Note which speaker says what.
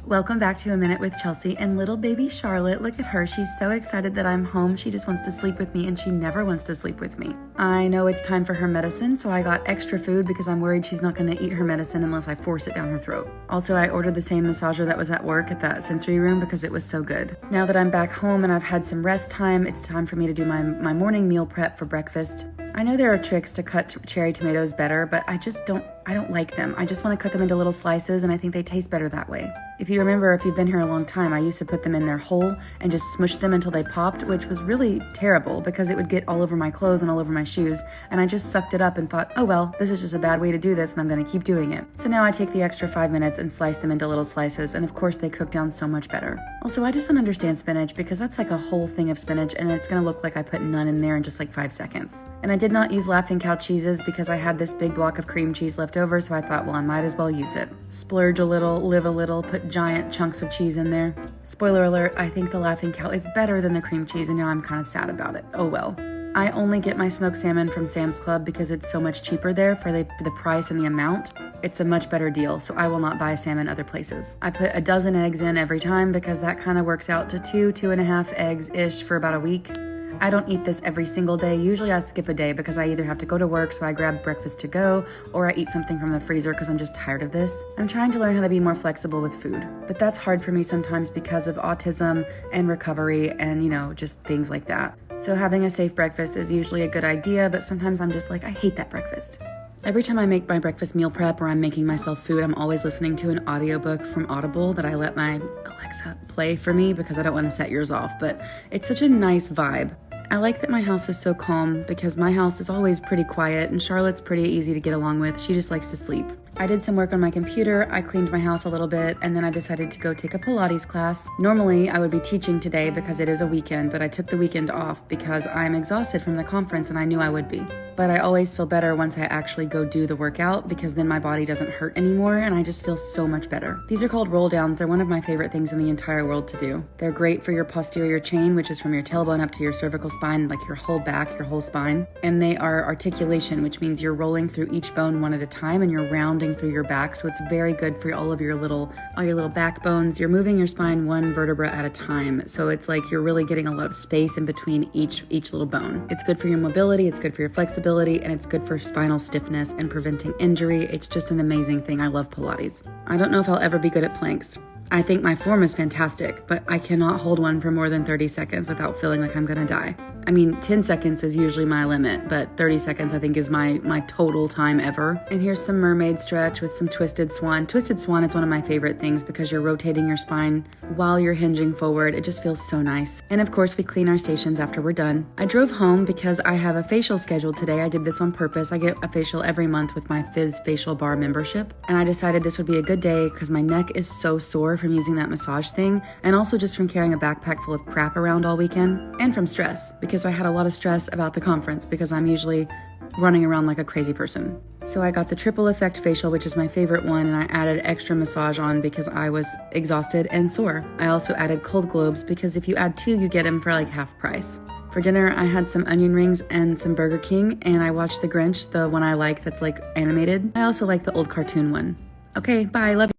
Speaker 1: Welcome back to A Minute with Chelsea and little baby Charlotte. Look at her. She's so excited that I'm home. She just wants to sleep with me and she never wants to sleep with me. I know it's time for her medicine, so I got extra food because I'm worried she's not going to eat her medicine unless I force it down her throat. Also, I ordered the same massager that was at work at that sensory room because it was so good. Now that I'm back home and I've had some rest time, it's time for me to do my morning meal prep for breakfast. I know there are tricks to cut cherry tomatoes better, but I don't like them. I just want to cut them into little slices and I think they taste better that way. If you remember, if you've been here a long time, I used to put them in there whole and just smush them until they popped, which was really terrible because it would get all over my clothes and all over my shoes. And I just sucked it up and thought, oh well, this is just a bad way to do this and I'm going to keep doing it. So now I take the extra 5 minutes and slice them into little slices. And of course they cook down so much better. Also, I just don't understand spinach because that's like a whole thing of spinach and it's going to look like I put none in there in just like 5 seconds. And I did not use Laughing Cow cheeses because I had this big block of cream cheese left over. So I thought, well, I might as well use it. Splurge a little, live a little, put giant chunks of cheese in there. Spoiler alert, I think the Laughing Cow is better than the cream cheese and now I'm kind of sad about it. Oh well. I only get my smoked salmon from Sam's Club because it's so much cheaper there for the price and the amount. It's a much better deal, so I will not buy salmon other places. I put a dozen eggs in every time because that kind of works out to 2.5 eggs-ish for about a week. I don't eat this every single day. Usually I skip a day because I either have to go to work, so I grab breakfast to go, or I eat something from the freezer because I'm just tired of this. I'm trying to learn how to be more flexible with food, but that's hard for me sometimes because of autism and recovery and, just things like that. So having a safe breakfast is usually a good idea, but sometimes I'm just like, I hate that breakfast. Every time I make my breakfast meal prep or I'm making myself food, I'm always listening to an audiobook from Audible that I let my Alexa play for me because I don't want to set yours off, but it's such a nice vibe. I like that my house is so calm because my house is always pretty quiet and Charlotte's pretty easy to get along with. She just likes to sleep. I did some work on my computer, I cleaned my house a little bit, and then I decided to go take a Pilates class. Normally, I would be teaching today because it is a weekend, but I took the weekend off because I'm exhausted from the conference and I knew I would be. But I always feel better once I actually go do the workout because then my body doesn't hurt anymore and I just feel so much better. These are called roll downs. They're one of my favorite things in the entire world to do. They're great for your posterior chain, which is from your tailbone up to your cervical spine, like your whole back, your whole spine. And they are articulation, which means you're rolling through each bone one at a time and you're rounding through your back. So it's very good for all your little backbones. You're moving your spine one vertebra at a time. So it's like you're really getting a lot of space in between each little bone. It's good for your mobility, it's good for your flexibility, and it's good for spinal stiffness and preventing injury. It's just an amazing thing. I love Pilates. I don't know if I'll ever be good at planks. I think my form is fantastic, but I cannot hold one for more than 30 seconds without feeling like I'm gonna die. 10 seconds is usually my limit, but 30 seconds I think is my total time ever. And here's some mermaid stretch with some twisted swan. Twisted swan is one of my favorite things because you're rotating your spine while you're hinging forward. It just feels so nice. And of course, we clean our stations after we're done. I drove home because I have a facial scheduled today. I did this on purpose. I get a facial every month with my Fizz facial bar membership. And I decided this would be a good day because my neck is so sore from using that massage thing, and also just from carrying a backpack full of crap around all weekend, and from stress because I had a lot of stress about the conference because I'm usually running around like a crazy person. So I got the triple effect facial, which is my favorite one, and I added extra massage on because I was exhausted and sore. I also added cold globes because if you add 2, you get them for like half price. For dinner, I had some onion rings and some Burger King, and I watched The Grinch, the one I like that's like animated. I also like the old cartoon one. Okay, bye, love you.